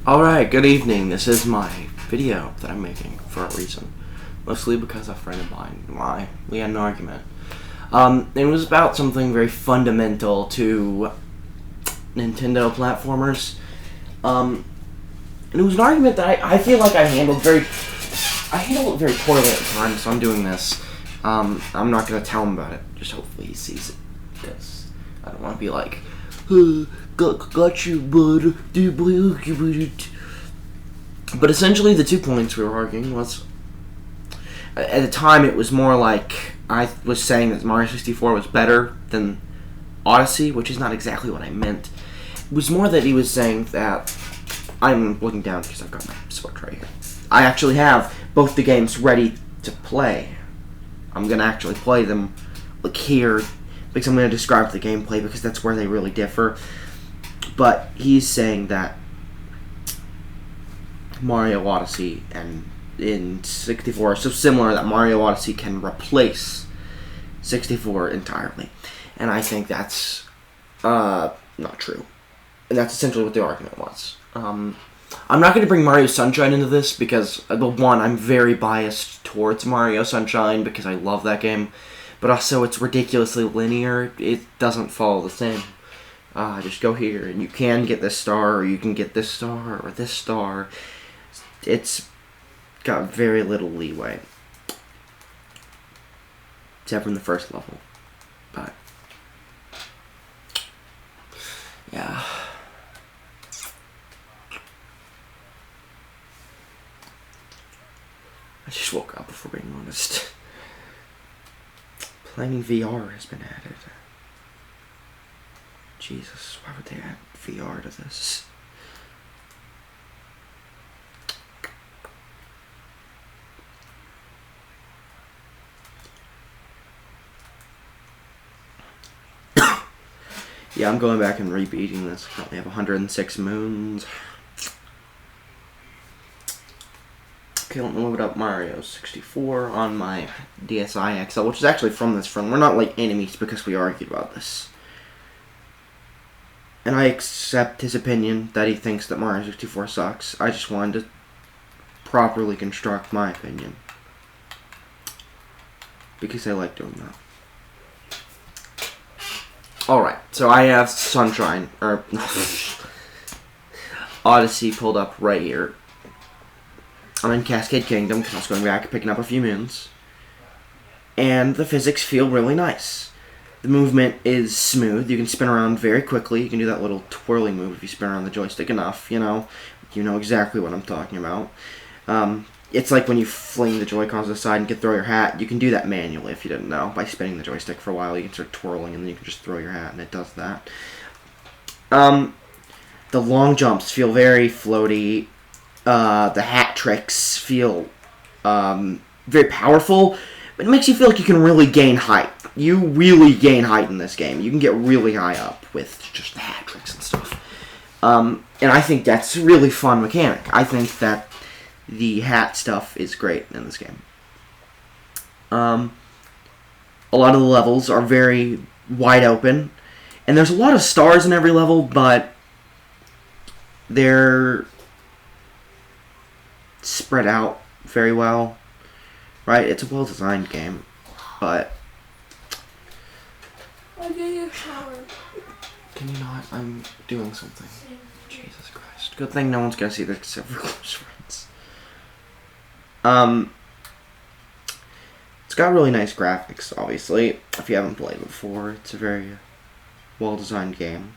Alright, good evening. This is my video that I'm making for a reason. Mostly because a friend of mine, we had an argument. It was about something very fundamental to Nintendo platformers. And it was an argument that I feel like I handled it very poorly at the time, so I'm doing this. I'm not going to tell him about it. Just hopefully he sees it. Because I don't want to be like, got you, bud. But essentially, the 2 points we were arguing was, at the time, it was more like I was saying that Mario 64 was better than Odyssey, which is not exactly what I meant. It was more that he was saying that I'm looking down because I've got my Switch right here. I actually have both the games ready to play. I'm gonna actually play them like here because I'm gonna describe the gameplay because that's where they really differ. But he's saying that Mario Odyssey and in 64 are so similar that Mario Odyssey can replace 64 entirely. And I think that's not true. And that's essentially what the argument was. I'm not going to bring Mario Sunshine into this because, one, I'm very biased towards Mario Sunshine because I love that game. But also, it's ridiculously linear. It doesn't follow the same. Just go here and you can get this star, or you can get this star, or this star. It's got very little leeway. Except from the first level. But, yeah. I just woke up, if we're being honest. Playing VR has been added. Jesus, why would they add VR to this? Yeah, I'm going back and repeating this. I currently have 106 moons. Okay, let me load up Mario 64 on my DSi XL, which is actually from this friend. We're not like enemies because we argued about this. And I accept his opinion that he thinks that Mario 64 sucks. I just wanted to properly construct my opinion. Because I like doing that. Alright, so I have Sunshine, or Odyssey pulled up right here. I'm in Cascade Kingdom because I was going back and picking up a few moons. And the physics feel really nice. The movement is smooth. You can spin around very quickly. You can do that little twirling move if you spin around the joystick enough, you know. You know exactly what I'm talking about. It's like when you fling the Joy-Cons aside and can throw your hat. You can do that manually if you didn't know. By spinning the joystick for a while, you can start twirling and then you can just throw your hat and it does that. The long jumps feel very floaty. The hat tricks feel very powerful, but it makes you feel like you can really gain height. You really gain height in this game. You can get really high up with just the hat tricks and stuff. And I think that's a really fun mechanic. I think that the hat stuff is great in this game. A lot of the levels are very wide open, and there's a lot of stars in every level, but they're spread out very well, right? It's a well-designed game, but I'll get you a shower. Can you not? I'm doing something. Jesus Christ. Good thing no one's gonna see this except for close friends. It's got really nice graphics, obviously. If you haven't played it before, it's a very well-designed game.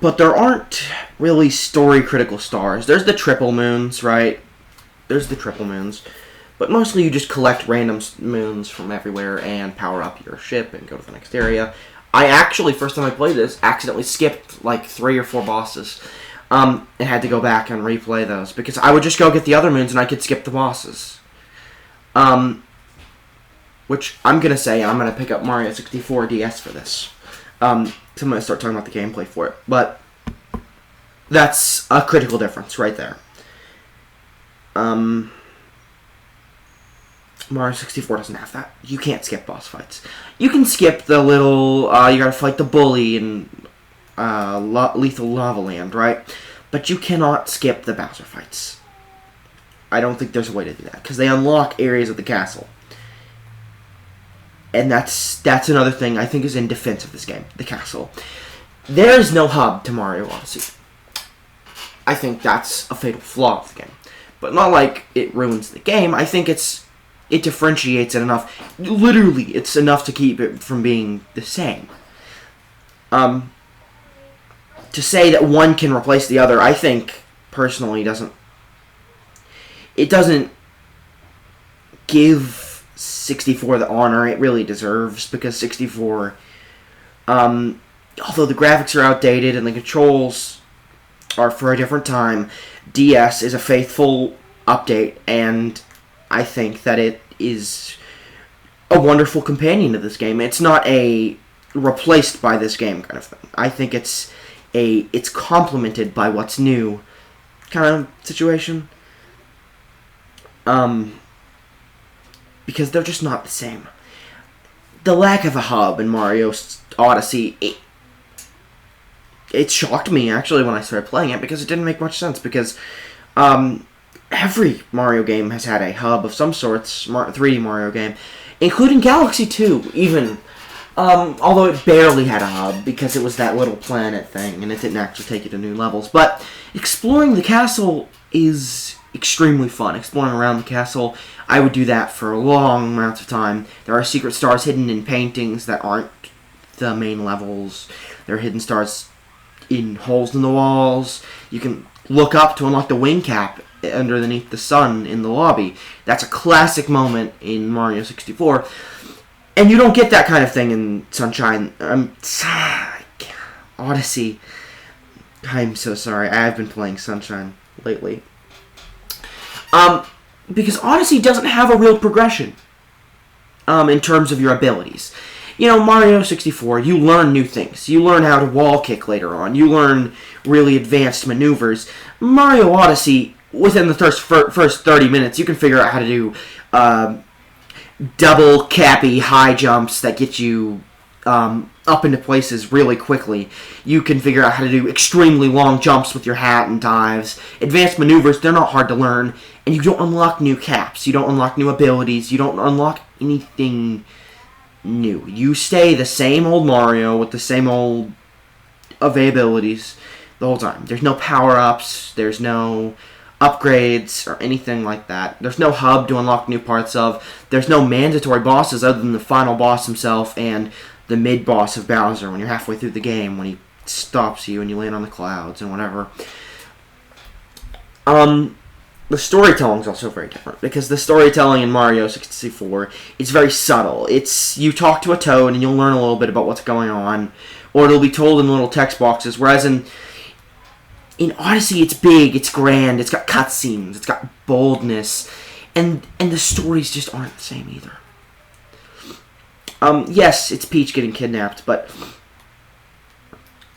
But there aren't really story-critical stars. There's the triple moons, right? There's the triple moons. But mostly you just collect random moons from everywhere and power up your ship and go to the next area. I actually, first time I played this, accidentally skipped like 3 or 4 bosses. And had to go back and replay those. Because I would just go get the other moons and I could skip the bosses. Which I'm going to say, I'm going to pick up Mario 64 DS for this. So I'm going to start talking about the gameplay for it. But that's a critical difference right there. Mario 64 doesn't have that. You can't skip boss fights. You can skip the little, you gotta fight the bully and Lethal Lava Land, right? But you cannot skip the Bowser fights. I don't think there's a way to do that, because they unlock areas of the castle. And that's another thing I think is in defense of this game, the castle. There is no hub to Mario Odyssey. I think that's a fatal flaw of the game. But not like it ruins the game. I think it differentiates it enough. Literally, it's enough to keep it from being the same. To say that one can replace the other, I think, personally, doesn't give 64 the honor it really deserves, because 64, although the graphics are outdated and the controls are for a different time, DS is a faithful update, and I think that it is a wonderful companion to this game. It's not a replaced by this game kind of thing. I think it's complemented by what's new kind of situation. Because they're just not the same. The lack of a hub in Mario Odyssey, it shocked me actually when I started playing it, because it didn't make much sense, because every Mario game has had a hub of some sorts, 3D Mario game, including Galaxy 2 even, although it barely had a hub because it was that little planet thing and it didn't actually take you to new levels. But exploring the castle is extremely fun. Exploring around the castle, I would do that for long amounts of time. There are secret stars hidden in paintings that aren't the main levels. There are hidden stars in holes in the walls. You can look up to unlock the wing cap underneath the sun in the lobby. That's a classic moment in Mario 64. And you don't get that kind of thing in Sunshine. Odyssey. I'm so sorry. I've been playing Sunshine lately. Because Odyssey doesn't have a real progression in terms of your abilities. You know, Mario 64, you learn new things. You learn how to wall kick later on. You learn really advanced maneuvers. Mario Odyssey, within the first 30 minutes, you can figure out how to do double cappy high jumps that get you up into places really quickly. You can figure out how to do extremely long jumps with your hat and dives. Advanced maneuvers, they're not hard to learn. And you don't unlock new caps. You don't unlock new abilities. You don't unlock anything new. You stay the same old Mario with the same old availabilities the whole time. There's no power-ups. There's no upgrades or anything like that. There's no hub to unlock new parts of. There's no mandatory bosses other than the final boss himself and the mid-boss of Bowser when you're halfway through the game, when he stops you and you land on the clouds and whatever. The storytelling is also very different, because the storytelling in Mario 64 is very subtle. It's, you talk to a toad and you'll learn a little bit about what's going on, or it'll be told in little text boxes, whereas in Odyssey it's big, it's grand, it's got cutscenes, it's got boldness, and the stories just aren't the same either. Yes, it's Peach getting kidnapped, but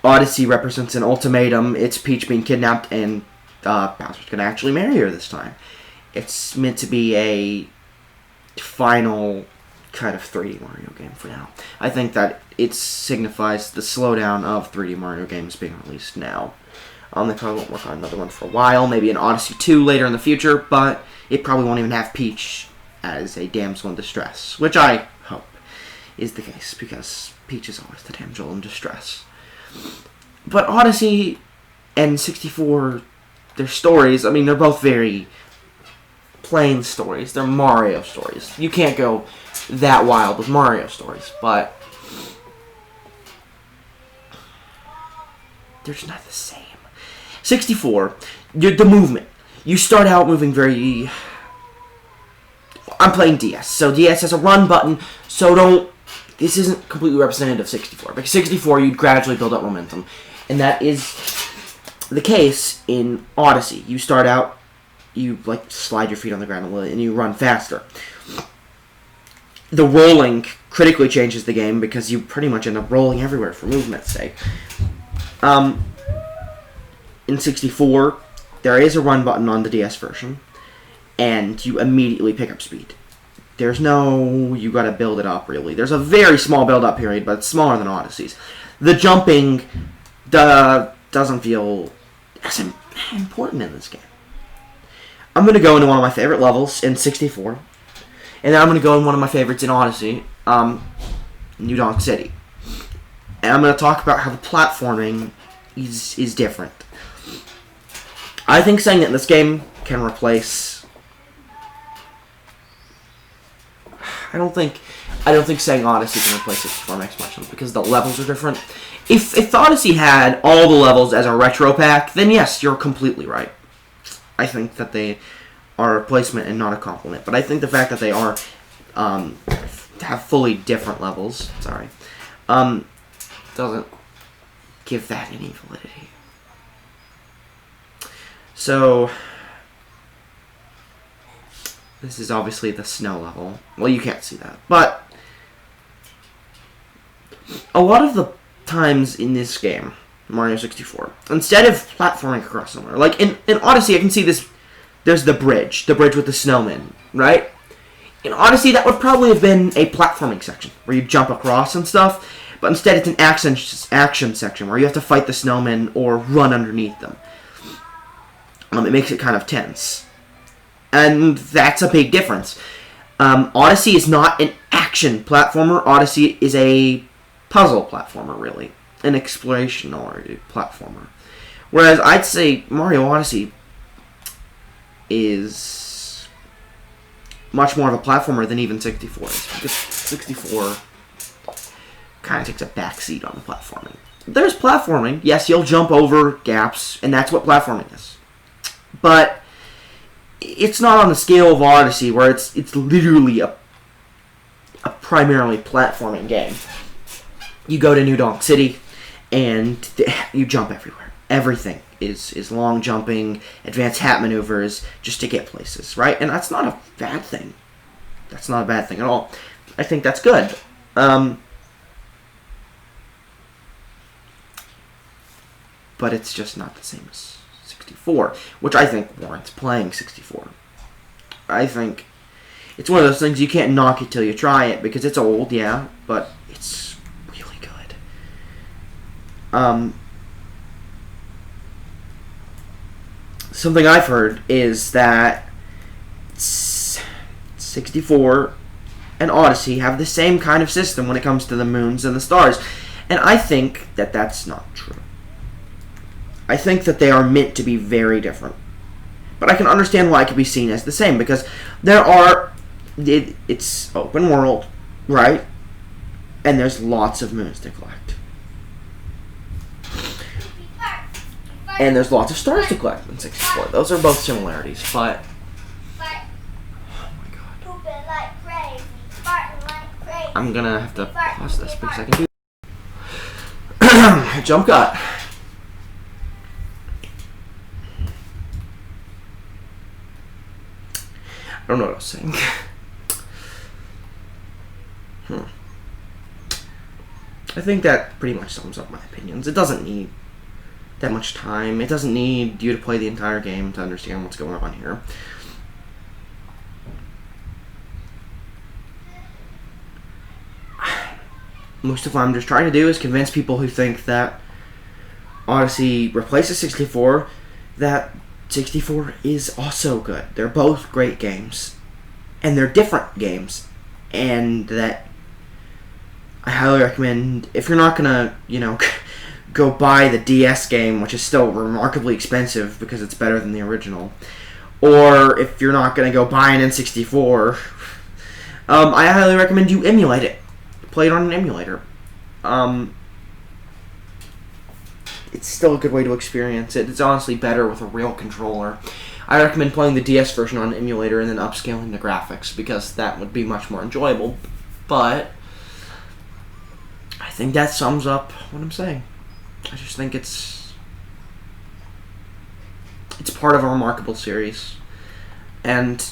Odyssey represents an ultimatum. It's Peach being kidnapped, and Bowser's going to actually marry her this time. It's meant to be a final kind of 3D Mario game for now. I think that it signifies the slowdown of 3D Mario games being released now. They probably won't work on another one for a while, maybe an Odyssey 2 later in the future, but it probably won't even have Peach as a damsel in distress, which I hope is the case, because Peach is always the damsel in distress. But Odyssey and 64, their stories, I mean, they're both very plain stories. They're Mario stories. You can't go that wild with Mario stories, but they're just not the same. 64, the movement. You start out moving very... I'm playing DS, so DS has a run button, so this isn't completely representative of 64. Because 64, you'd gradually build up momentum. And that is the case in Odyssey. You start out, you slide your feet on the ground a little, and you run faster. The rolling critically changes the game, because you pretty much end up rolling everywhere for movement's sake. In 64, there is a run button on the DS version, and you immediately pick up speed. There's no, you gotta build it up, really. There's a very small build-up period, but it's smaller than Odyssey's. The jumping doesn't feel as important in this game. I'm going to go into one of my favorite levels in 64, and then I'm going to go in one of my favorites in Odyssey, New Donk City. And I'm going to talk about how the platforming is different. I think saying that this game can replace... I don't think saying Odyssey can replace 64 makes much sense because the levels are different. If Odyssey had all the levels as a retro pack, then yes, you're completely right. I think that they are a replacement and not a complement. But I think the fact that they are have fully different levels, doesn't give that any validity. So this is obviously the snow level. Well, you can't see that, but a lot of the times in this game, Mario 64, instead of platforming across somewhere, like in Odyssey, I can see this. There's the bridge with the snowman, right? In Odyssey, that would probably have been a platforming section where you jump across and stuff, but instead it's an action section where you have to fight the snowmen or run underneath them. It makes it kind of tense, and that's a big difference. Odyssey is not an action platformer. Odyssey is a puzzle platformer, really. An exploration-oriented platformer. Whereas I'd say Mario Odyssey is much more of a platformer than even 64 is. Because 64 kind of takes a backseat on the platforming. There's platforming. Yes, you'll jump over gaps, and that's what platforming is. But it's not on the scale of Odyssey, where it's literally a primarily platforming game. You go to New Donk City, and you jump everywhere. Everything is long jumping, advanced hat maneuvers, just to get places, right? And that's not a bad thing. That's not a bad thing at all. I think that's good. But it's just not the same as 64, which I think warrants playing 64. I think it's one of those things you can't knock it till you try it, because it's old, yeah, but it's really good. Something I've heard is that 64 and Odyssey have the same kind of system when it comes to the moons and the stars, and I think that that's not true. I think that they are meant to be very different. But I can understand why it could be seen as the same, because it's open world, right? And there's lots of moons to collect. And there's lots of stars to collect in 64. Those are both similarities, but... Oh my god. I'm gonna have to pause this because I can do jump cut. I don't know what I was saying. I think that pretty much sums up my opinions. It doesn't need that much time. It doesn't need you to play the entire game to understand what's going on here. Most of what I'm just trying to do is convince people who think that Odyssey replaces 64 that 64 is also good. They're both great games. And they're different games. And that I highly recommend, if you're not gonna, go buy the DS game, which is still remarkably expensive because it's better than the original, or if you're not gonna go buy an N64, I highly recommend you emulate it. Play it on an emulator. It's still a good way to experience it. It's honestly better with a real controller. I recommend playing the DS version on an emulator and then upscaling the graphics, because that would be much more enjoyable. But I think that sums up what I'm saying. I just think it's part of a remarkable series. And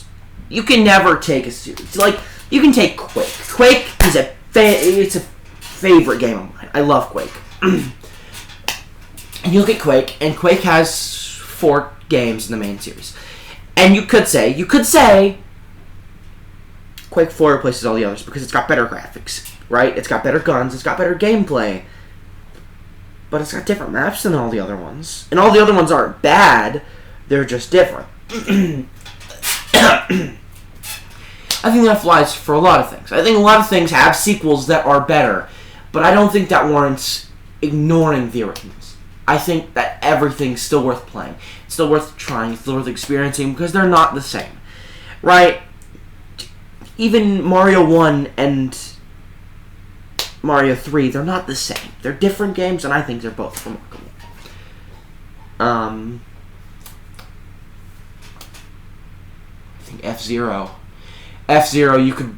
you can never take a series. Like, you can take Quake. Quake is it's a favorite game of mine. I love Quake. And you look at Quake, and Quake has 4 games in the main series. And you could say Quake 4 replaces all the others because it's got better graphics, right? It's got better guns, it's got better gameplay. but it's got different maps than all the other ones. And all the other ones aren't bad, they're just different. I think that applies for a lot of things. I think a lot of things have sequels that are better, but I don't think that warrants ignoring the originals. I think that everything's still worth playing. It's still worth trying, it's still worth experiencing, because they're not the same. Right? Even Mario 1 and Mario 3, they're not the same. They're different games, and I think they're both remarkable. I think F-Zero, you could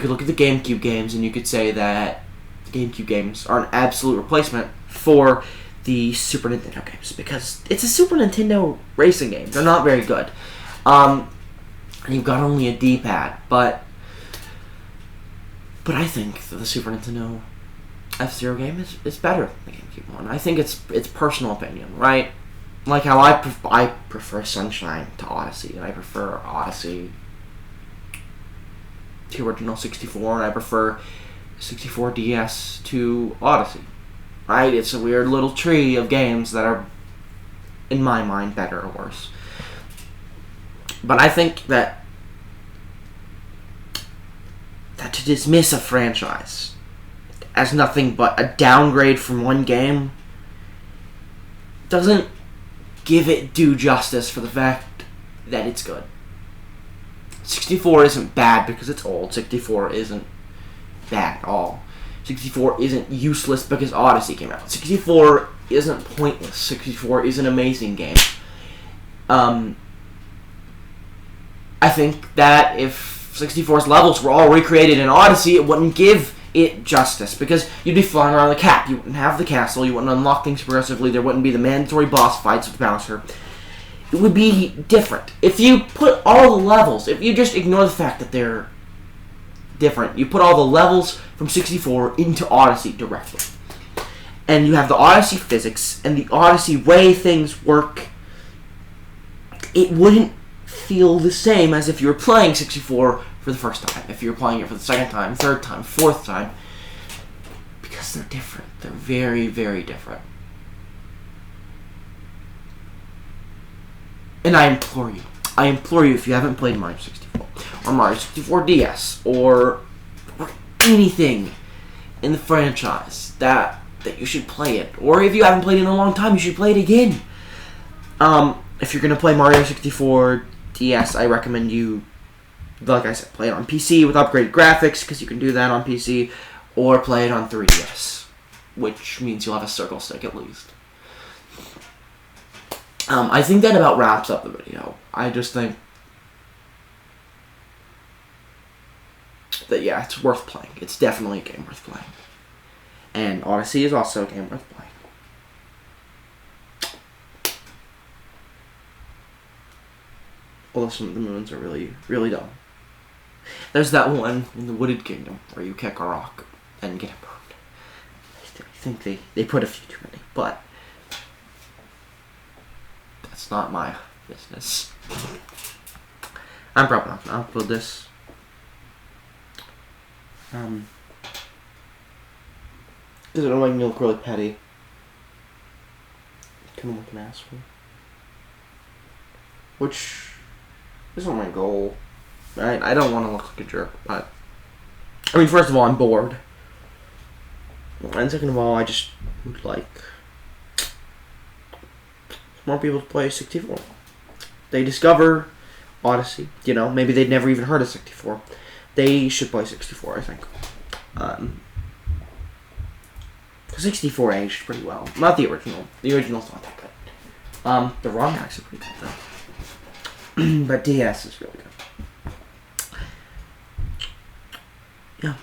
look at the GameCube games, and you could say that the GameCube games are an absolute replacement for the Super Nintendo games, because it's a Super Nintendo racing game. They're not very good. And you've got only a D-pad, but I think that the Super Nintendo F-Zero game is better than the GameCube one. I think it's personal opinion, right? Like how I prefer Sunshine to Odyssey, and I prefer Odyssey to original 64, and I prefer 64 DS to Odyssey. Right? It's a weird little tree of games that are, in my mind, better or worse. But I think that to dismiss a franchise as nothing but a downgrade from one game doesn't give it due justice for the fact that it's good. 64 isn't bad because it's old. 64 isn't bad at all. 64 isn't useless because Odyssey came out. 64 isn't pointless. 64 is an amazing game. I think that if 64's levels were all recreated in Odyssey, it wouldn't give it justice, because you'd be flying around the cap. You wouldn't have the castle. You wouldn't unlock things progressively. There wouldn't be the mandatory boss fights with Bowser. It would be different. If you put all the levels, if you just ignore the fact that they're different, you put all the levels from 64 into Odyssey directly, and you have the Odyssey physics and the Odyssey way things work, it wouldn't feel the same as if you were playing 64 for the first time, if you were playing it for the second time, third time, fourth time, because they're different. They're very, very different. And I implore you, if you haven't played Mario 64, or Mario 64 DS, or anything in the franchise, that you should play it. Or if you haven't played it in a long time, you should play it again. If you're going to play Mario 64 DS, I recommend you, like I said, play it on PC with upgraded graphics, because you can do that on PC, or play it on 3DS, which means you'll have a circle stick at least. I think that about wraps up the video. I just think that, yeah, it's worth playing. It's definitely a game worth playing. And Odyssey is also a game worth playing. Although some of the moons are really, really dumb. There's that one in the Wooded Kingdom where you kick a rock and get it burned. I think they put a few too many, but that's not my business. I'm probably not going to upload this. Because it'll make me look really petty. Kind of like an asshole. Which isn't my goal. I don't want to look like a jerk, but I mean, first of all, I'm bored. And second of all, I just would like more people to play 64. They discover Odyssey, you know, maybe they'd never even heard of 64. They should play 64, I think. 64 aged pretty well. Not the original. The original's not that good. The ROM hacks are pretty good, though. But DS is really good. Yeah.